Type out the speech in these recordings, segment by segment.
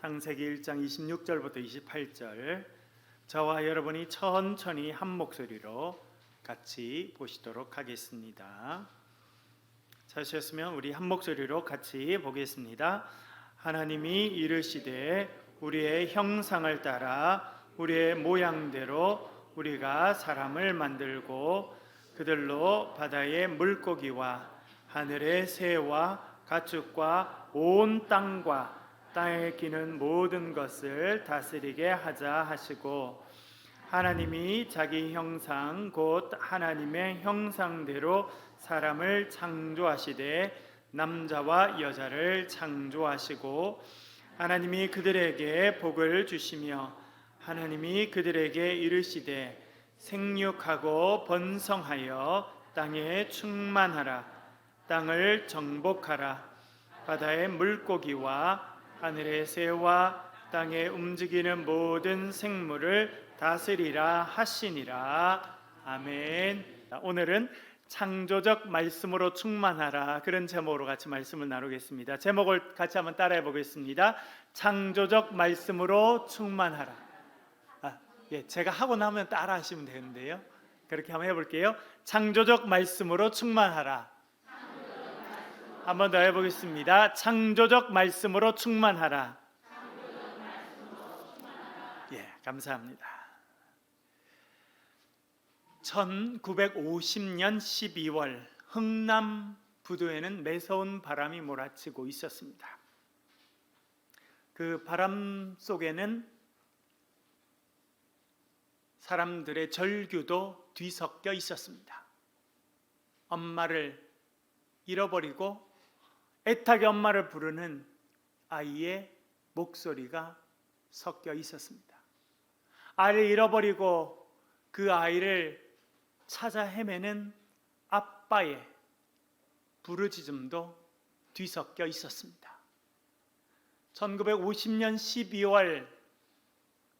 창세기 1장 26절부터 28절 저와 여러분이 천천히 한 목소리로 같이 보시도록 하겠습니다. 찾으셨으면 우리 한 목소리로 같이 보겠습니다. 하나님이 이르시되 우리의 형상을 따라 우리의 모양대로 우리가 사람을 만들고 그들로 바다의 물고기와 하늘의 새와 가축과 온 땅과 땅에 기는 모든 것을 다스리게 하자 하시고, 하나님이 자기 형상 곧 하나님의 형상대로 사람을 창조하시되 남자와 여자를 창조하시고, 하나님이 그들에게 복을 주시며 하나님이 그들에게 이르시되 생육하고 번성하여 땅에 충만하라. 땅을 정복하라. 바다의 물고기와 하늘의 새와 땅에 움직이는 모든 생물을 다스리라 하시니라. 아멘. 오늘은 창조적 말씀으로 충만하라, 그런 제목으로 같이 말씀을 나누겠습니다. 제목을 같이 한번 따라해 보겠습니다. 창조적 말씀으로 충만하라. 제가 하고 나면 따라 하시면 되는데요, 그렇게 한번 해볼게요. 창조적 말씀으로 충만하라. 한번 더 해보겠습니다. 창조적 말씀으로 충만하라. 감사합니다. 1950년 12월 흥남 부두에는 매서운 바람이 몰아치고 있었습니다. 그 바람 속에는 사람들의 절규도 뒤섞여 있었습니다. 엄마를 잃어버리고 애타게 엄마를 부르는 아이의 목소리가 섞여 있었습니다. 아이를 잃어버리고 그 아이를 찾아 헤매는 아빠의 부르짖음도 뒤섞여 있었습니다. 1950년 12월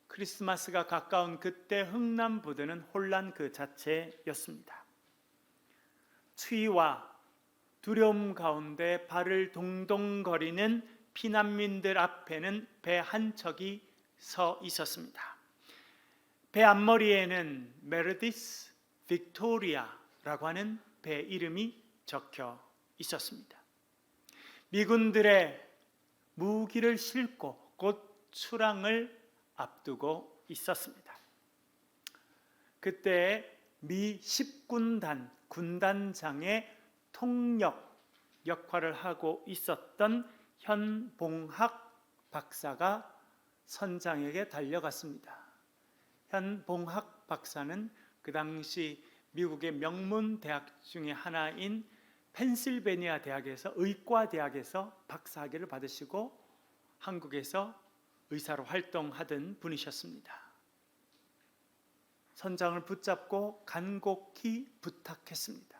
크리스마스가 가까운 그때 흥남 부두는 혼란 그 자체였습니다. 추위와 두려움 가운데 발을 동동거리는 피난민들 앞에는 배 한 척이 서 있었습니다. 배 앞머리에는 메르디스 빅토리아라고 하는 배 이름이 적혀 있었습니다. 미군들의 무기를 싣고 곧 출항을 앞두고 있었습니다. 그때 미 10군단 군단장의 통역 역할을 하고 있었던 현봉학 박사가 선장에게 달려갔습니다. 현봉학 박사는 그 당시 미국의 명문 대학 중에 하나인 펜실베니아 대학에서 의과대학에서 박사학위를 받으시고 한국에서 의사로 활동하던 분이셨습니다. 선장을 붙잡고 간곡히 부탁했습니다.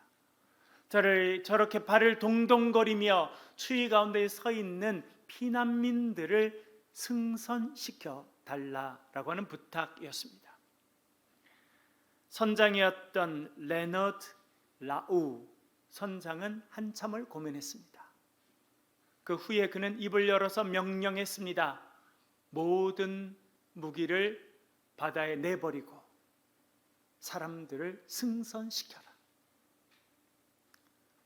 저를 저렇게 발을 동동거리며 추위 가운데 서 있는 피난민들을 승선시켜 달라라고 하는 부탁이었습니다. 선장이었던 레너드 라우 선장은 한참을 고민했습니다. 그 후에 그는 입을 열어서 명령했습니다. 모든 무기를 바다에 내버리고 사람들을 승선시켜라.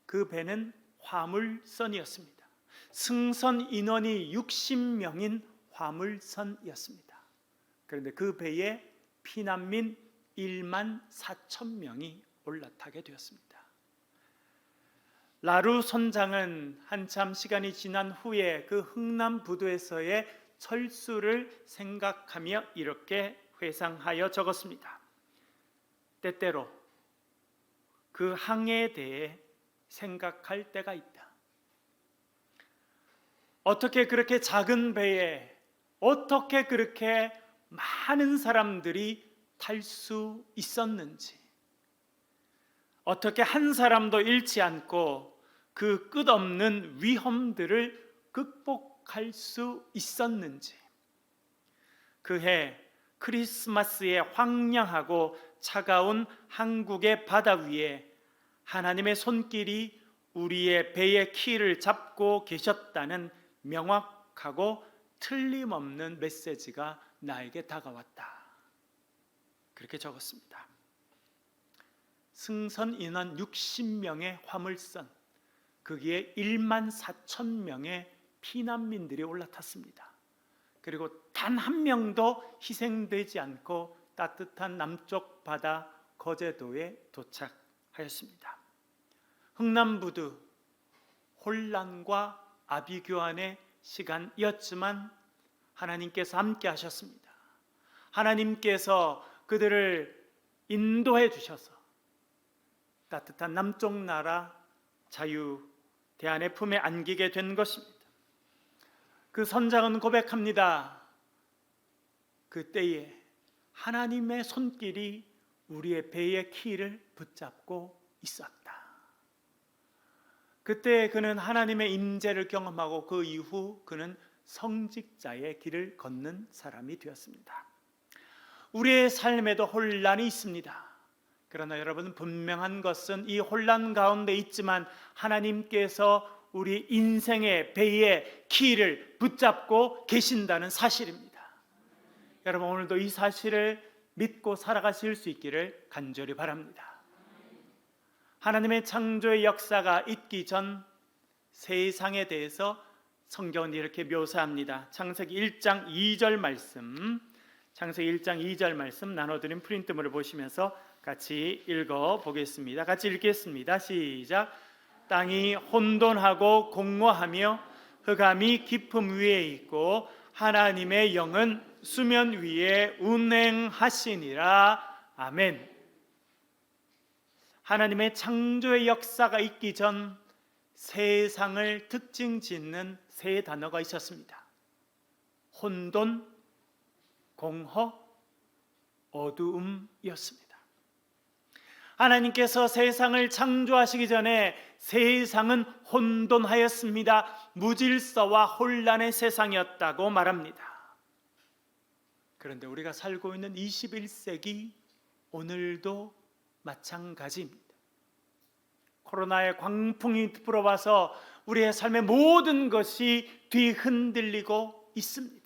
그 배는 화물선이었습니다. 승선 인원이 60명인 화물선이었습니다. 그런데 그 배에 피난민 1만 4천 명이 올라타게 되었습니다. 라루 선장은 한참 시간이 지난 후에 그 흥남 부두에서의 철수를 생각하며 이렇게 회상하여 적었습니다. 때때로 그 항해에 대해 생각할 때가 있다. 어떻게 그렇게 작은 배에 어떻게 그렇게 많은 사람들이 탈 수 있었는지, 어떻게 한 사람도 잃지 않고 그 끝없는 위험들을 극복할 수 있었는지, 그해 크리스마스의 황량하고 차가운 한국의 바다 위에 하나님의 손길이 우리의 배의 키를 잡고 계셨다는 명확하고 틀림없는 메시지가 나에게 다가왔다. 그렇게 적었습니다. 승선 인원 60명의 화물선, 거기에 1만 4천 명의 피난민들이 올라탔습니다. 그리고 단 한 명도 희생되지 않고 따뜻한 남쪽 바다 거제도에 도착하였습니다. 흥남부두 혼란과 아비규환의 시간이었지만 하나님께서 함께 하셨습니다. 하나님께서 그들을 인도해 주셔서 따뜻한 남쪽 나라 자유 대안의 품에 안기게 된 것입니다. 그 선장은 고백합니다. 그때에 하나님의 손길이 우리의 배의 키를 붙잡고 있었다. 그때 그는 하나님의 임재를 경험하고 그 이후 그는 성직자의 길을 걷는 사람이 되었습니다. 우리의 삶에도 혼란이 있습니다. 그러나 여러분, 분명한 것은 이 혼란 가운데 있지만 하나님께서 우리 인생의 배의 키를 붙잡고 계신다는 사실입니다. 여러분, 오늘도 이 사실을 믿고 살아가실 수 있기를 간절히 바랍니다. 하나님의 창조의 역사가 있기 전 세상에 대해서 성경은 이렇게 묘사합니다. 창세기 1장 2절 말씀, 창세기 1장 2절 말씀 나눠드린 프린트물을 보시면서 같이 읽어보겠습니다. 같이 읽겠습니다. 시작. 땅이 혼돈하고 공허하며 흑암이 깊음 위에 있고 하나님의 영은 수면 위에 운행하시니라. 아멘. 하나님의 창조의 역사가 있기 전 세상을 특징 짓는 세 단어가 있었습니다. 혼돈, 공허, 어두움이었습니다. 하나님께서 세상을 창조하시기 전에 세상은 혼돈하였습니다. 무질서와 혼란의 세상이었다고 말합니다. 그런데 우리가 살고 있는 21세기 오늘도 마찬가지입니다. 코로나의 광풍이 불어와서 우리의 삶의 모든 것이 뒤흔들리고 있습니다.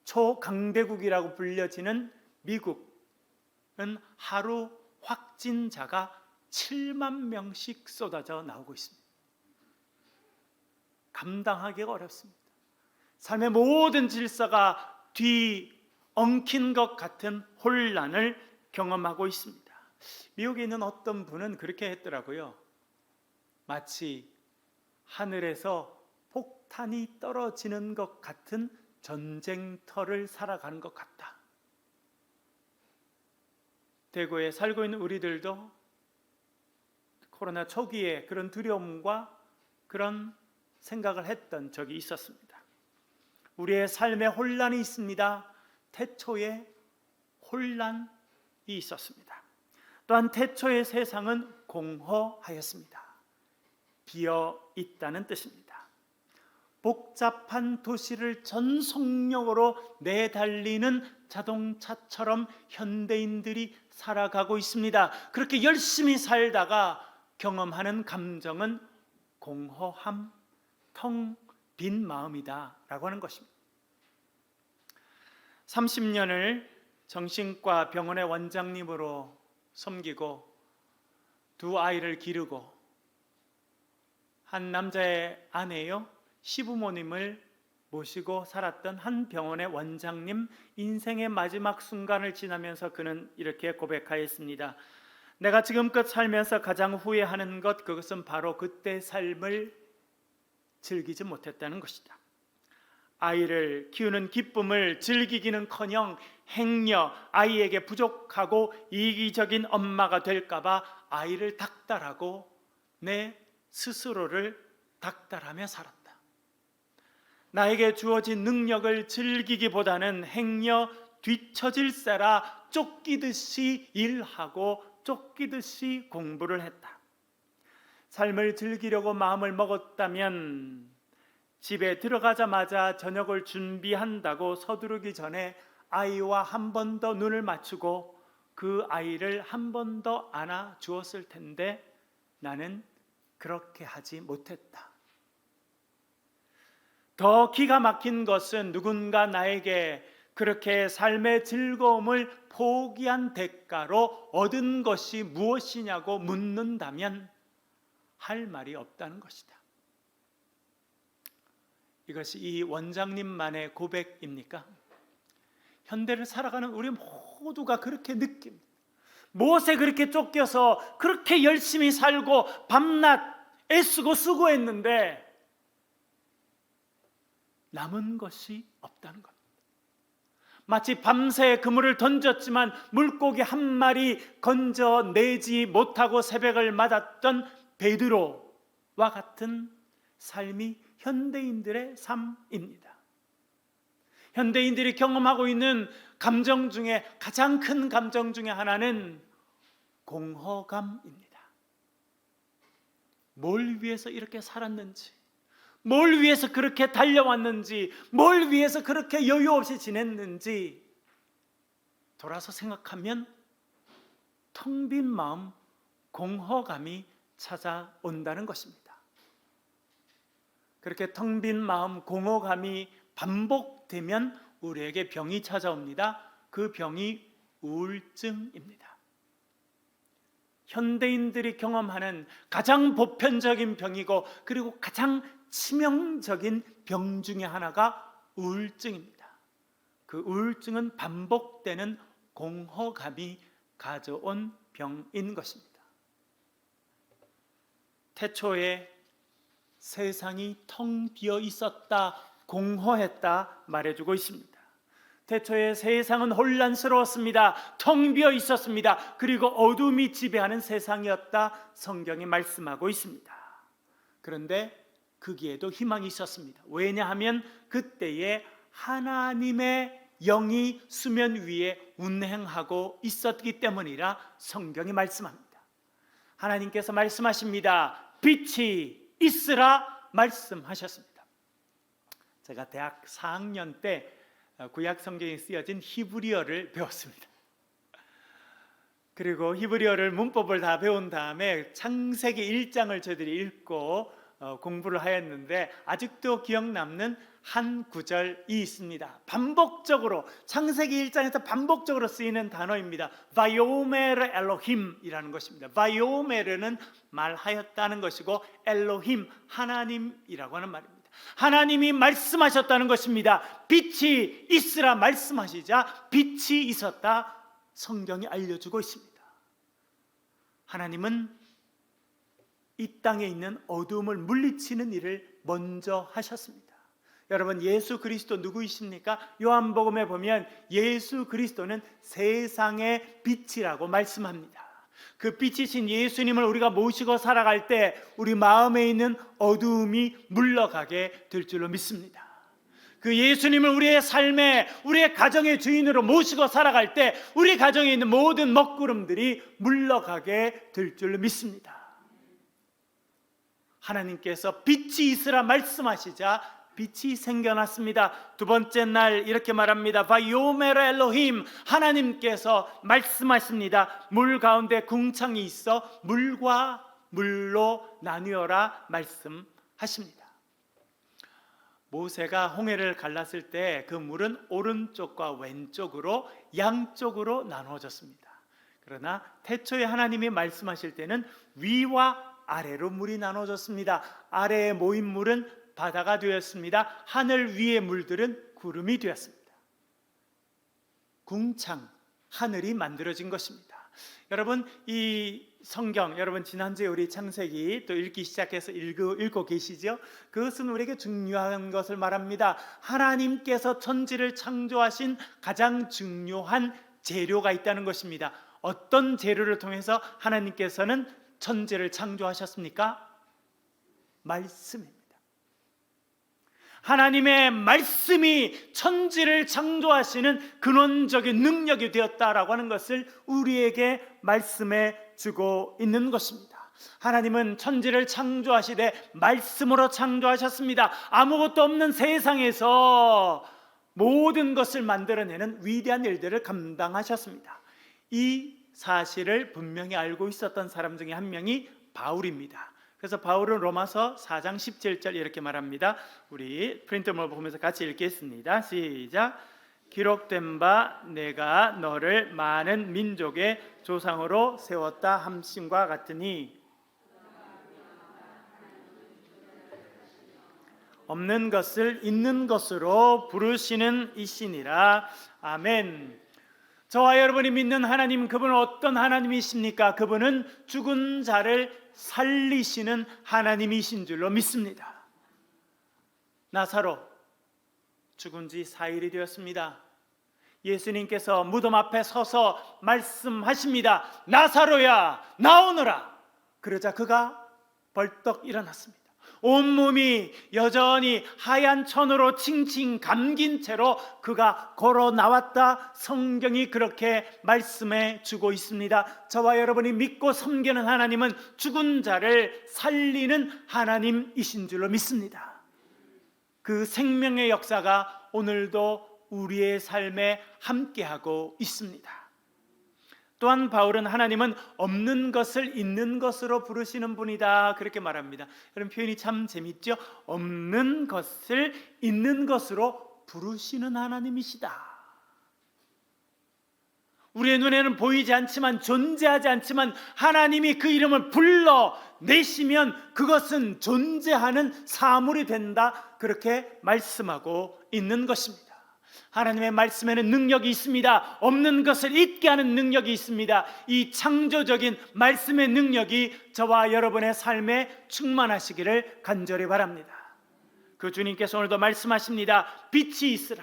초강대국이라고 불려지는 미국은 하루 확진자가 7만 명씩 쏟아져 나오고 있습니다. 감당하기가 어렵습니다. 삶의 모든 질서가 뒤엉킨 것 같은 혼란을 경험하고 있습니다. 미국에 있는 어떤 분은 그렇게 했더라고요. 마치 하늘에서 폭탄이 떨어지는 것 같은 전쟁터를 살아가는 것 같다. 대구에 살고 있는 우리들도 코로나 초기에 그런 두려움과 그런 생각을 했던 적이 있었습니다. 우리의 삶에 혼란이 있습니다. 태초에 혼란이 있었습니다. 또한 태초의 세상은 공허하였습니다. 비어 있다는 뜻입니다. 복잡한 도시를 전속력으로 내달리는 자동차처럼 현대인들이 살아가고 있습니다. 그렇게 열심히 살다가 경험하는 감정은 공허함, 텅 빈 마음이다 라고 하는 것입니다. 30년을 정신과 병원의 원장님으로 섬기고 두 아이를 기르고 한 남자의 아내요, 시부모님을 모시고 살았던 한 병원의 원장님, 인생의 마지막 순간을 지나면서 그는 이렇게 고백하였습니다. 내가 지금껏 살면서 가장 후회하는 것, 그것은 바로 그때 삶을 즐기지 못했다는 것이다. 아이를 키우는 기쁨을 즐기기는커녕 행여 아이에게 부족하고 이기적인 엄마가 될까봐 아이를 닥달하고 내 스스로를 닥달하며 살았다. 나에게 주어진 능력을 즐기기보다는 행여 뒤처질세라 쫓기듯이 일하고 쫓기듯이 공부를 했다. 삶을 즐기려고 마음을 먹었다면 집에 들어가자마자 저녁을 준비한다고 서두르기 전에 아이와 한 번 더 눈을 맞추고 그 아이를 한 번 더 안아 주었을 텐데 나는 그렇게 하지 못했다. 더 기가 막힌 것은 누군가 나에게 그렇게 삶의 즐거움을 포기한 대가로 얻은 것이 무엇이냐고 묻는다면 할 말이 없다는 것이다. 이것이 이 원장님만의 고백입니까? 현대를 살아가는 우리 모두가 그렇게 느낍니다. 무엇에 그렇게 쫓겨서 그렇게 열심히 살고 밤낮 애쓰고 수고했는데 남은 것이 없다는 겁니다. 마치 밤새 그물을 던졌지만 물고기 한 마리 건져내지 못하고 새벽을 맞았던 베드로와 같은 삶이 현대인들의 삶입니다. 현대인들이 경험하고 있는 감정 중에 가장 큰 감정 중에 하나는 공허감입니다. 뭘 위해서 이렇게 살았는지, 뭘 위해서 그렇게 달려왔는지, 뭘 위해서 그렇게 여유 없이 지냈는지 돌아서 생각하면 텅 빈 마음, 공허감이 찾아온다는 것입니다. 그렇게 텅 빈 마음, 공허감이 반복되면 우리에게 병이 찾아옵니다. 그 병이 우울증입니다. 현대인들이 경험하는 가장 보편적인 병이고 그리고 가장 치명적인 병 중에 하나가 우울증입니다. 그 우울증은 반복되는 공허감이 가져온 병인 것입니다. 태초에 세상이 텅 비어 있었다, 공허했다 말해주고 있습니다. 태초에 세상은 혼란스러웠습니다. 텅 비어 있었습니다. 그리고 어둠이 지배하는 세상이었다 성경이 말씀하고 있습니다. 그런데 거기에도 희망이 있었습니다. 왜냐하면 그때에 하나님의 영이 수면 위에 운행하고 있었기 때문이라 성경이 말씀합니다. 하나님께서 말씀하십니다. 빛이 있으라 말씀하셨습니다. 제가 대학 4학년 때 구약 성경에 쓰여진 히브리어를 배웠습니다. 그리고 히브리어를 문법을 다 배운 다음에 창세기 1장을 저희들이 읽고 공부를 하였는데 아직도 기억 남는 한 구절이 있습니다. 반복적으로 창세기 1장에서 반복적으로 쓰이는 단어입니다. 바이오메르 엘로힘이라는 것입니다. 바이오메르는 말하였다는 것이고 엘로힘 하나님이라고 하는 말입니다. 하나님이 말씀하셨다는 것입니다. 빛이 있으라 말씀하시자 빛이 있었다 성경이 알려주고 있습니다. 하나님은 이 땅에 있는 어두움을 물리치는 일을 먼저 하셨습니다. 여러분, 예수 그리스도 누구이십니까? 요한복음에 보면 예수 그리스도는 세상의 빛이라고 말씀합니다. 그 빛이신 예수님을 우리가 모시고 살아갈 때 우리 마음에 있는 어두움이 물러가게 될 줄로 믿습니다. 그 예수님을 우리의 삶에, 우리의 가정의 주인으로 모시고 살아갈 때 우리 가정에 있는 모든 먹구름들이 물러가게 될 줄로 믿습니다. 하나님께서 빛이 있으라 말씀하시자 빛이 생겨났습니다. 두 번째 날 이렇게 말합니다. 바이오메르 엘로힘 하나님께서 말씀하십니다. 물 가운데 궁창이 있어 물과 물로 나뉘어라 말씀하십니다. 모세가 홍해를 갈랐을 때 그 물은 오른쪽과 왼쪽으로 양쪽으로 나누어졌습니다. 그러나 태초에 하나님이 말씀하실 때는 위와 아래로 물이 나눠졌습니다. 아래에 모인 물은 바다가 되었습니다. 하늘 위의 물들은 구름이 되었습니다. 궁창, 하늘이 만들어진 것입니다. 여러분, 이 성경, 여러분 지난주에 우리 창세기 또 읽기 시작해서 읽고 계시죠? 그것은 우리에게 중요한 것을 말합니다. 하나님께서 천지를 창조하신 가장 중요한 재료가 있다는 것입니다. 어떤 재료를 통해서 하나님께서는 천지를 창조하셨습니까? 말씀입니다. 하나님의 말씀이 천지를 창조하시는 근원적인 능력이 되었다라고 하는 것을 우리에게 말씀해 주고 있는 것입니다. 하나님은 천지를 창조하시되 말씀으로 창조하셨습니다. 아무것도 없는 세상에서 모든 것을 만들어내는 위대한 일들을 감당하셨습니다. 이 사실을 분명히 알고 있었던 사람 중에 한 명이 바울입니다. 그래서 바울은 로마서 4장 17절 이렇게 말합니다. 우리 프린트물 보면서 같이 읽겠습니다. 시작. 기록된 바 내가 너를 많은 민족의 조상으로 세웠다 함심과 같으니 없는 것을 있는 것으로 부르시는 이시니라. 아멘. 저와 여러분이 믿는 하나님, 그분은 어떤 하나님이십니까? 그분은 죽은 자를 살리시는 하나님이신 줄로 믿습니다. 나사로 죽은 지 4일이 되었습니다. 예수님께서 무덤 앞에 서서 말씀하십니다. 나사로야 나오너라. 그러자 그가 벌떡 일어났습니다. 온몸이 여전히 하얀 천으로 칭칭 감긴 채로 그가 걸어 나왔다. 성경이 그렇게 말씀해 주고 있습니다. 저와 여러분이 믿고 섬기는 하나님은 죽은 자를 살리는 하나님이신 줄로 믿습니다. 그 생명의 역사가 오늘도 우리의 삶에 함께하고 있습니다. 또한 바울은 하나님은 없는 것을 있는 것으로 부르시는 분이다 그렇게 말합니다. 이런 표현이 참 재밌죠? 없는 것을 있는 것으로 부르시는 하나님이시다. 우리의 눈에는 보이지 않지만, 존재하지 않지만 하나님이 그 이름을 불러내시면 그것은 존재하는 사물이 된다 그렇게 말씀하고 있는 것입니다. 하나님의 말씀에는 능력이 있습니다. 없는 것을 있게 하는 능력이 있습니다. 이 창조적인 말씀의 능력이 저와 여러분의 삶에 충만하시기를 간절히 바랍니다. 그 주님께서 오늘도 말씀하십니다. 빛이 있으라,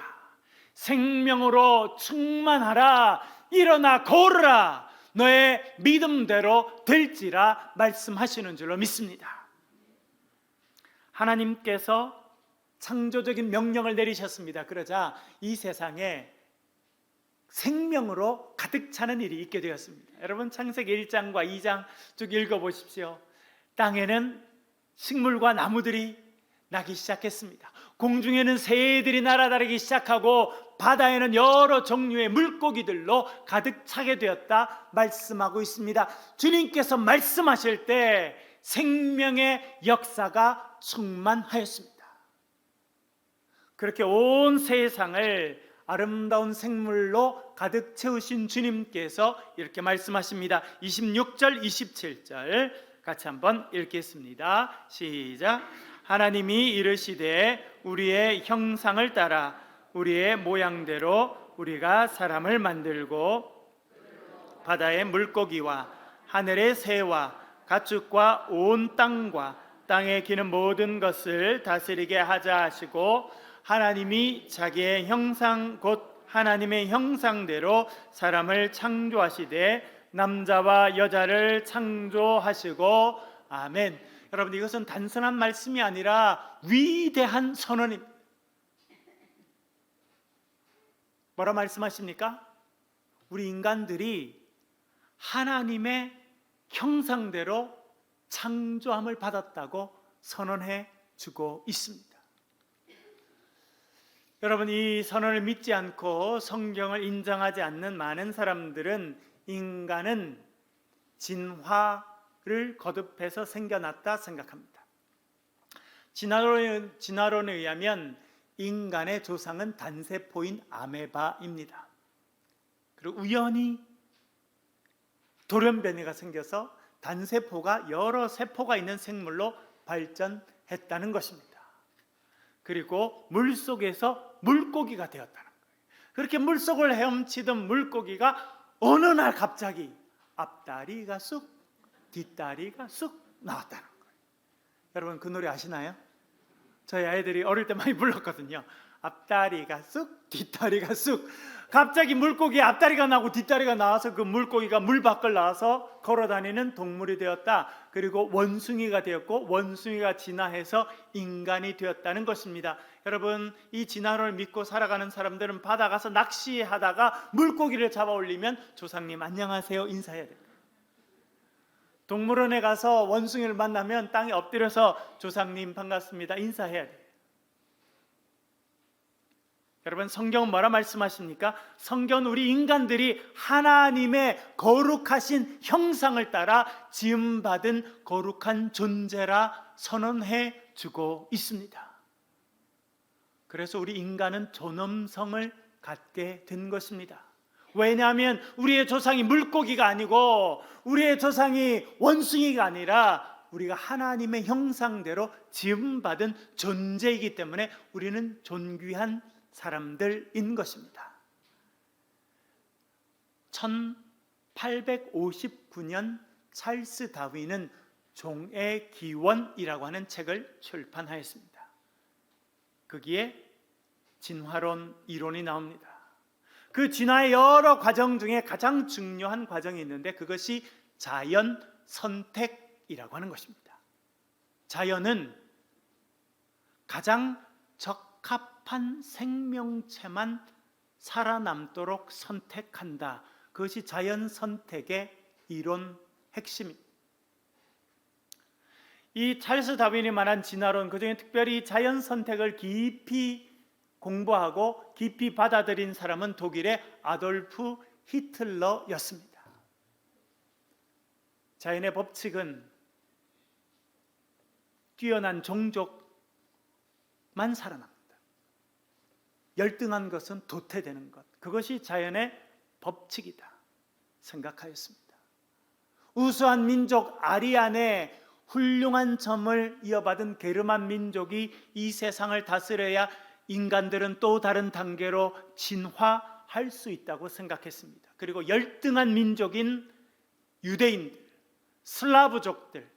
생명으로 충만하라, 일어나 걸으라, 너의 믿음대로 될지라 말씀하시는 줄로 믿습니다. 하나님께서 창조적인 명령을 내리셨습니다. 그러자 이 세상에 생명으로 가득 차는 일이 있게 되었습니다. 여러분 창세기 1장과 2장 쭉 읽어보십시오. 땅에는 식물과 나무들이 나기 시작했습니다. 공중에는 새들이 날아다니기 시작하고 바다에는 여러 종류의 물고기들로 가득 차게 되었다 말씀하고 있습니다. 주님께서 말씀하실 때 생명의 역사가 충만하였습니다. 그렇게 온 세상을 아름다운 생물로 가득 채우신 주님께서 이렇게 말씀하십니다. 26절 27절 같이 한번 읽겠습니다. 시작. 하나님이 이르시되 우리의 형상을 따라 우리의 모양대로 우리가 사람을 만들고 바다의 물고기와 하늘의 새와 가축과 온 땅과 땅에 기는 모든 것을 다스리게 하자 하시고, 하나님이 자기의 형상 곧 하나님의 형상대로 사람을 창조하시되 남자와 여자를 창조하시고. 아멘. 여러분 이것은 단순한 말씀이 아니라 위대한 선언입니다. 뭐라 말씀하십니까? 우리 인간들이 하나님의 형상대로 창조함을 받았다고 선언해 주고 있습니다. 여러분 이 선언을 믿지 않고 성경을 인정하지 않는 많은 사람들은 인간은 진화를 거듭해서 생겨났다 생각합니다. 진화론에 의하면 인간의 조상은 단세포인 아메바입니다. 그리고 우연히 돌연변이가 생겨서 단세포가 여러 세포가 있는 생물로 발전했다는 것입니다. 그리고 물속에서 물고기가 되었다는 거예요. 그렇게 물속을 헤엄치던 물고기가 어느 날 갑자기 앞다리가 쑥 뒷다리가 쑥 나왔다는 거예요. 여러분 그 노래 아시나요? 저희 아이들이 어릴 때 많이 불렀거든요. 앞다리가 쑥 뒷다리가 쑥. 갑자기 물고기에 앞다리가 나고 뒷다리가 나와서 그 물고기가 물 밖을 나와서 걸어다니는 동물이 되었다. 그리고 원숭이가 되었고 원숭이가 진화해서 인간이 되었다는 것입니다. 여러분 이 진화론을 믿고 살아가는 사람들은 바다 가서 낚시하다가 물고기를 잡아 올리면 조상님 안녕하세요 인사해야 됩니다. 동물원에 가서 원숭이를 만나면 땅에 엎드려서 조상님 반갑습니다 인사해야 돼요. 여러분, 성경은 뭐라 말씀하십니까? 성경은 우리 인간들이 하나님의 거룩하신 형상을 따라 지음받은 거룩한 존재라 선언해 주고 있습니다. 그래서 우리 인간은 존엄성을 갖게 된 것입니다. 왜냐하면 우리의 조상이 물고기가 아니고 우리의 조상이 원숭이가 아니라 우리가 하나님의 형상대로 지음받은 존재이기 때문에 우리는 존귀한 사람들인 것입니다. 1859년 찰스 다윈은 종의 기원이라고 하는 책을 출판하였습니다. 거기에 진화론 이론이 나옵니다. 그 진화의 여러 과정 중에 가장 중요한 과정이 있는데 그것이 자연 선택이라고 하는 것입니다. 자연은 가장 적합한 생명체만 살아남도록 선택한다. 그것이 자연 선택의 이론 핵심입니다. 이 찰스 다윈이 말한 진화론, 그중에 특별히 자연 선택을 깊이 공부하고 깊이 받아들인 사람은 독일의 아돌프 히틀러였습니다. 자연의 법칙은 뛰어난 종족만 살아납니다. 열등한 것은 도태되는 것, 그것이 자연의 법칙이다 생각하였습니다. 우수한 민족 아리안의 훌륭한 점을 이어받은 게르만 민족이 이 세상을 다스려야 인간들은 또 다른 단계로 진화할 수 있다고 생각했습니다. 그리고 열등한 민족인 유대인들, 슬라브족들,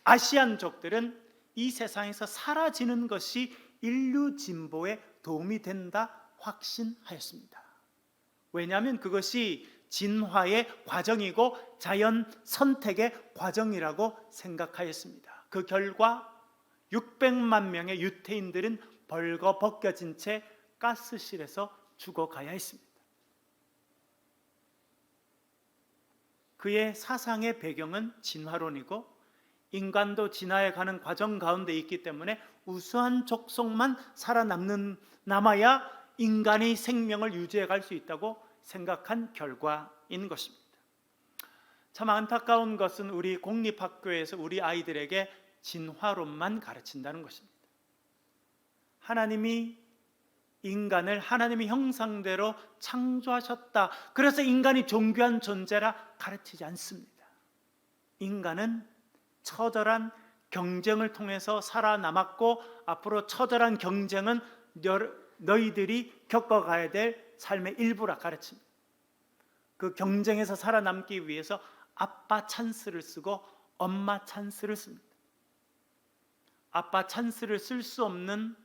아시안족들은 이 세상에서 사라지는 것이 인류 진보에 도움이 된다 확신하였습니다. 왜냐하면 그것이 진화의 과정이고 자연 선택의 과정이라고 생각하였습니다. 그 결과 600만 명의 유태인들은 벌거벗겨진 채 가스실에서 죽어가야 했습니다. 그의 사상의 배경은 진화론이고 인간도 진화해 가는 과정 가운데 있기 때문에 우수한 족속만 남아야 인간의 생명을 유지해 갈 수 있다고 생각한 결과인 것입니다. 참 안타까운 것은 우리 공립학교에서 우리 아이들에게 진화론만 가르친다는 것입니다. 하나님이 인간을 하나님의 형상대로 창조하셨다, 그래서 인간이 존귀한 존재라 가르치지 않습니다. 인간은 처절한 경쟁을 통해서 살아남았고 앞으로 처절한 경쟁은 너희들이 겪어가야 될 삶의 일부라 가르칩니다. 그 경쟁에서 살아남기 위해서 아빠 찬스를 쓰고 엄마 찬스를 씁니다. 아빠 찬스를 쓸 수 없는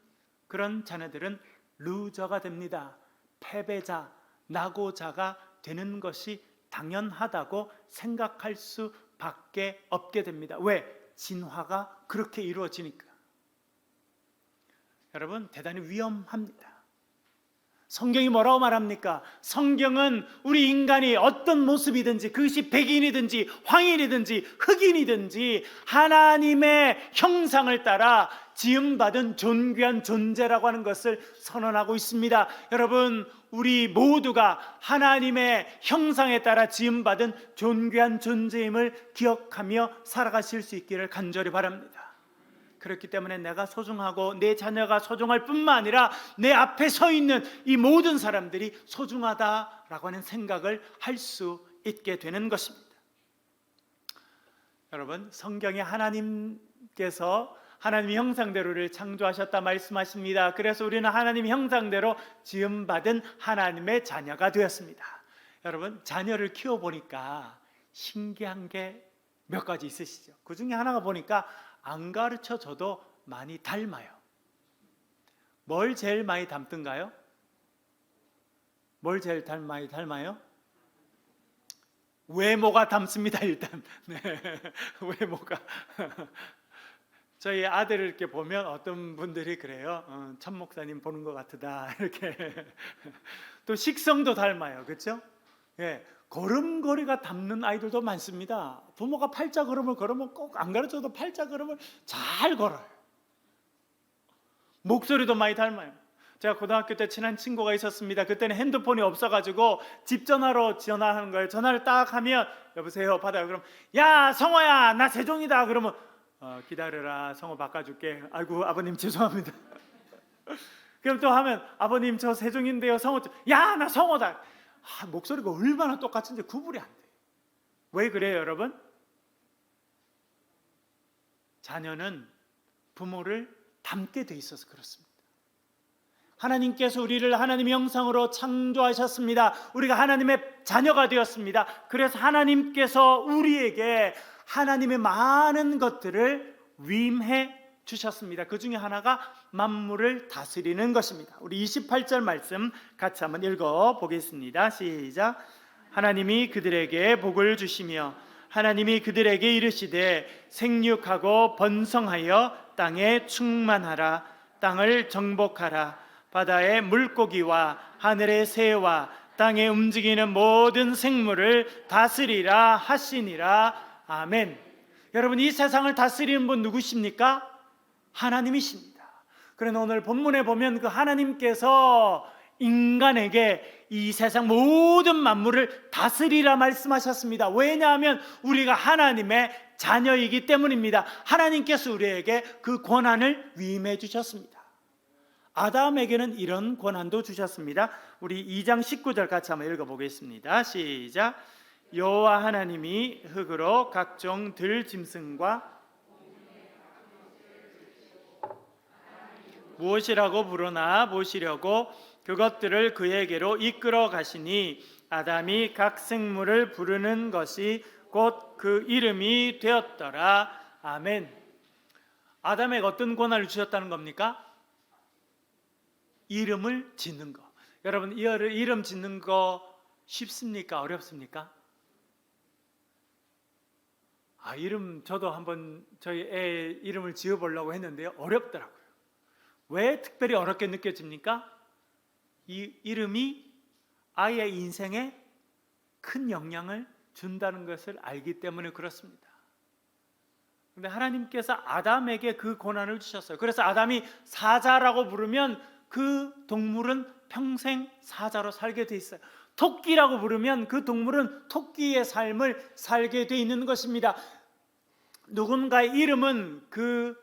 그런 자녀들은 루저가 됩니다. 패배자, 낙오자가 되는 것이 당연하다고 생각할 수밖에 없게 됩니다. 왜? 진화가 그렇게 이루어지니까. 여러분, 대단히 위험합니다. 성경이 뭐라고 말합니까? 성경은 우리 인간이 어떤 모습이든지, 그것이 백인이든지 황인이든지 흑인이든지 하나님의 형상을 따라 지음받은 존귀한 존재라고 하는 것을 선언하고 있습니다. 여러분, 우리 모두가 하나님의 형상에 따라 지음받은 존귀한 존재임을 기억하며 살아가실 수 있기를 간절히 바랍니다. 그렇기 때문에 내가 소중하고 내 자녀가 소중할 뿐만 아니라 내 앞에 서 있는 이 모든 사람들이 소중하다라고 하는 생각을 할 수 있게 되는 것입니다. 여러분, 성경에 하나님께서 하나님의 형상대로를 창조하셨다 말씀하십니다. 그래서 우리는 하나님의 형상대로 지음받은 하나님의 자녀가 되었습니다. 여러분, 자녀를 키워보니까 신기한 게 몇 가지 있으시죠? 그 중에 하나가 보니까 안 가르쳐줘도 많이 닮아요. 뭘 제일 많이 닮던가요? 뭘 제일 많이 닮아요? 외모가 닮습니다. 일단 네, 외모가. 저희 아들을 이렇게 보면 어떤 분들이 그래요. 천 목사님 보는 것 같다 이렇게. 또 식성도 닮아요, 그렇죠? 예, 걸음걸이가 닮는 아이들도 많습니다. 부모가 팔자 걸음을 걸으면 꼭 안 가르쳐도 팔자 걸음을 잘 걸어요. 목소리도 많이 닮아요. 제가 고등학교 때 친한 친구가 있었습니다. 그때는 핸드폰이 없어가지고 집 전화로 전화하는 거예요. 전화를 딱 하면 여보세요 받아요. 그럼 야 성호야 나 세종이다. 그러면 기다려라 성호 바꿔줄게. 아이고 아버님 죄송합니다. 그럼 또 하면 아버님 저 세종인데요 성호. 야 나 성호다. 목소리가 얼마나 똑같은지 구분이 안 돼요. 왜 그래요 여러분? 자녀는 부모를 닮게 돼 있어서 그렇습니다. 하나님께서 우리를 하나님의 형상으로 창조하셨습니다. 우리가 하나님의 자녀가 되었습니다. 그래서 하나님께서 우리에게 하나님의 많은 것들을 위임해 주셨습니다. 그 중에 하나가 만물을 다스리는 것입니다. 우리 28절 말씀 같이 한번 읽어보겠습니다. 시작. 하나님이 그들에게 복을 주시며 하나님이 그들에게 이르시되 생육하고 번성하여 땅에 충만하라. 땅을 정복하라. 바다의 물고기와 하늘의 새와 땅에 움직이는 모든 생물을 다스리라 하시니라. 아멘. 여러분 이 세상을 다스리는 분 누구십니까? 하나님이십니다. 그러나 오늘 본문에 보면 그 하나님께서 인간에게 이 세상 모든 만물을 다스리라 말씀하셨습니다. 왜냐하면 우리가 하나님의 자녀이기 때문입니다. 하나님께서 우리에게 그 권한을 위임해 주셨습니다. 아담에게는 이런 권한도 주셨습니다. 우리 2장 19절 같이 한번 읽어보겠습니다. 시작. 여호와 하나님이 흙으로 각종 들짐승과 무엇이라고 부르나 모시려고 그것들을 그에게로 이끌어 가시니 아담이 각 생물을 부르는 것이 곧 그 이름이 되었더라. 아멘. 아담에게 어떤 권한을 주셨다는 겁니까? 이름을 짓는 거. 여러분 이름 짓는 거 쉽습니까? 어렵습니까? 이름 저도 한번 저희 애 이름을 지어보려고 했는데요 어렵더라고요. 왜 특별히 어렵게 느껴집니까? 이 이름이 아이의 인생에 큰 영향을 준다는 것을 알기 때문에 그렇습니다. 그런데 하나님께서 아담에게 그 권한을 주셨어요. 그래서 아담이 사자라고 부르면 그 동물은 평생 사자로 살게 돼 있어요. 토끼라고 부르면 그 동물은 토끼의 삶을 살게 돼 있는 것입니다. 누군가의 이름은 그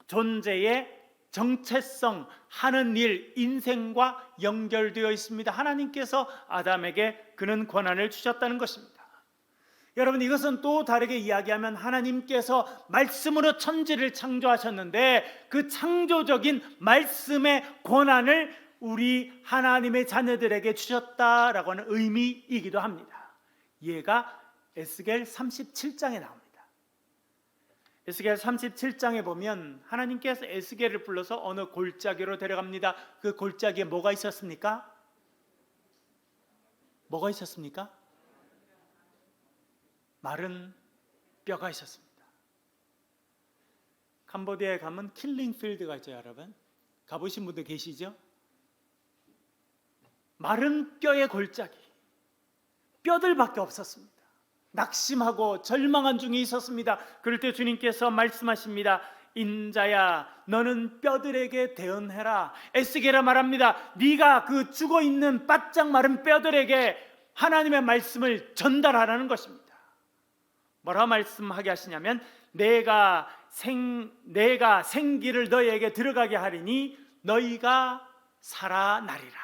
존재의 정체성, 하는 일, 인생과 연결되어 있습니다. 하나님께서 아담에게 그런 권한을 주셨다는 것입니다. 여러분 이것은 또 다르게 이야기하면 하나님께서 말씀으로 천지를 창조하셨는데 그 창조적인 말씀의 권한을 우리 하나님의 자녀들에게 주셨다라고 하는 의미이기도 합니다. 얘가 에스겔 37장에 나옵니다. 에스겔 37장에 보면 하나님께서 에스겔을 불러서 어느 골짜기로 데려갑니다. 그 골짜기에 뭐가 있었습니까? 뭐가 있었습니까? 마른 뼈가 있었습니다. 캄보디아에 가면 킬링필드가 있죠. 여러분 가보신 분들 계시죠? 마른 뼈의 골짜기, 뼈들밖에 없었습니다. 낙심하고 절망한 중에 있었습니다. 그럴 때 주님께서 말씀하십니다. 인자야 너는 뼈들에게 대언해라. 에스겔아 말합니다. 네가 그 죽어있는 바짝 마른 뼈들에게 하나님의 말씀을 전달하라는 것입니다. 뭐라 말씀하게 하시냐면 내가 생기를 너희에게 들어가게 하리니 너희가 살아나리라.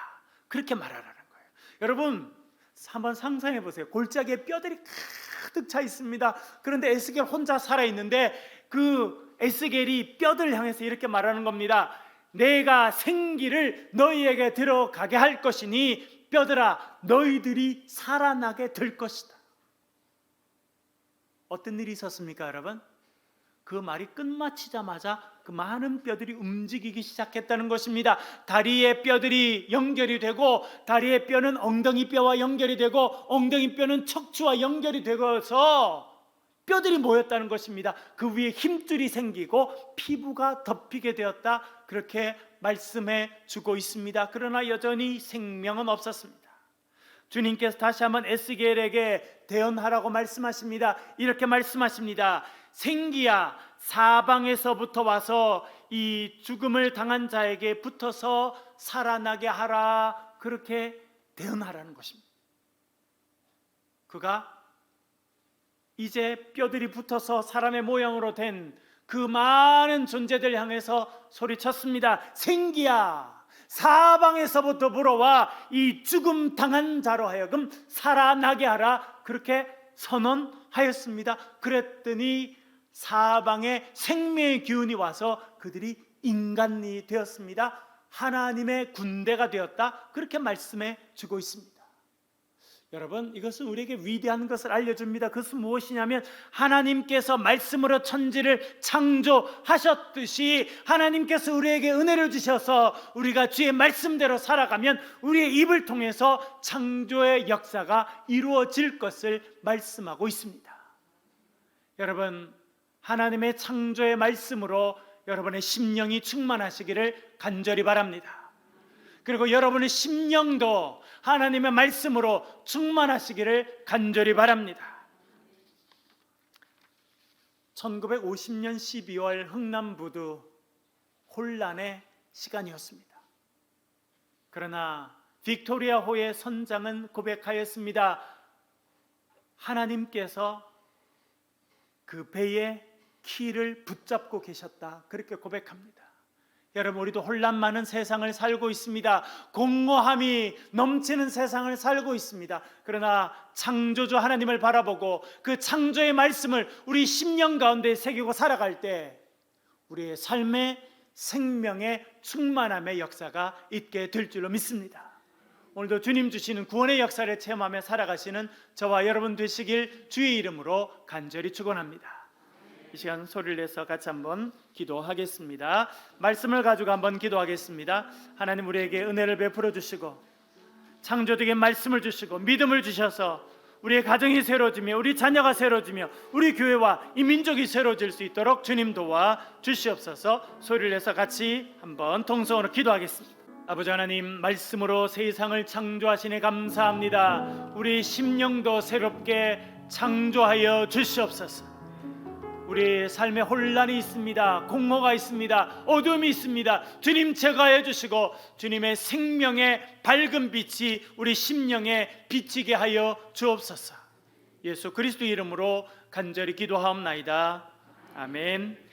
그렇게 말하라는 거예요. 여러분 한번 상상해 보세요. 골짜기에 뼈들이 가득 차 있습니다. 그런데 에스겔 혼자 살아있는데 그 에스겔이 뼈들을 향해서 이렇게 말하는 겁니다. 내가 생기를 너희에게 들어가게 할 것이니 뼈들아 너희들이 살아나게 될 것이다. 어떤 일이 있었습니까 여러분? 그 말이 끝마치자마자 그 많은 뼈들이 움직이기 시작했다는 것입니다. 다리의 뼈들이 연결이 되고 다리의 뼈는 엉덩이 뼈와 연결이 되고 엉덩이 뼈는 척추와 연결이 되어서 뼈들이 모였다는 것입니다. 그 위에 힘줄이 생기고 피부가 덮이게 되었다. 그렇게 말씀해 주고 있습니다. 그러나 여전히 생명은 없었습니다. 주님께서 다시 한번 에스겔에게 대언하라고 말씀하십니다. 이렇게 말씀하십니다. 생기야 사방에서부터 와서 이 죽음을 당한 자에게 붙어서 살아나게 하라, 그렇게 대응하라는 것입니다. 그가 이제 뼈들이 붙어서 사람의 모양으로 된 그 많은 존재들 향해서 소리쳤습니다. 생기야, 사방에서부터 불어와 이 죽음 당한 자로 하여금 살아나게 하라, 그렇게 선언하였습니다. 그랬더니 사방에 생명의 기운이 와서 그들이 인간이 되었습니다. 하나님의 군대가 되었다, 그렇게 말씀해 주고 있습니다. 여러분, 이것은 우리에게 위대한 것을 알려줍니다. 그것은 무엇이냐면 하나님께서 말씀으로 천지를 창조하셨듯이 하나님께서 우리에게 은혜를 주셔서 우리가 주의 말씀대로 살아가면 우리의 입을 통해서 창조의 역사가 이루어질 것을 말씀하고 있습니다. 여러분, 하나님의 창조의 말씀으로 여러분의 심령이 충만하시기를 간절히 바랍니다. 그리고 여러분의 심령도 하나님의 말씀으로 충만하시기를 간절히 바랍니다. 1950년 12월 흥남부두 혼란의 시간이었습니다. 그러나 빅토리아호의 선장은 고백하였습니다. 하나님께서 그 배의 키를 붙잡고 계셨다, 그렇게 고백합니다. 여러분, 우리도 혼란 많은 세상을 살고 있습니다. 공허함이 넘치는 세상을 살고 있습니다. 그러나 창조주 하나님을 바라보고 그 창조의 말씀을 우리 심령 가운데 새기고 살아갈 때 우리의 삶의 생명의 충만함의 역사가 있게 될 줄로 믿습니다. 오늘도 주님 주시는 구원의 역사를 체험하며 살아가시는 저와 여러분 되시길 주의 이름으로 간절히 축원합니다. 이 시간 소리를 내서 같이 한번 기도하겠습니다. 말씀을 가지고 한번 기도하겠습니다. 하나님, 우리에게 은혜를 베풀어 주시고 창조되게 말씀을 주시고 믿음을 주셔서 우리의 가정이 새로워지며 우리 자녀가 새로워지며 우리 교회와 이 민족이 새로워질 수 있도록 주님 도와 주시옵소서. 소리를 내서 같이 한번 통성으로 기도하겠습니다. 아버지 하나님, 말씀으로 세상을 창조하시니 감사합니다. 우리 심령도 새롭게 창조하여 주시옵소서. 우리의 삶에 혼란이 있습니다. 공허가 있습니다. 어둠이 있습니다. 주님 제거해 주시고 주님의 생명의 밝은 빛이 우리 심령에 비치게 하여 주옵소서. 예수 그리스도 이름으로 간절히 기도하옵나이다. 아멘.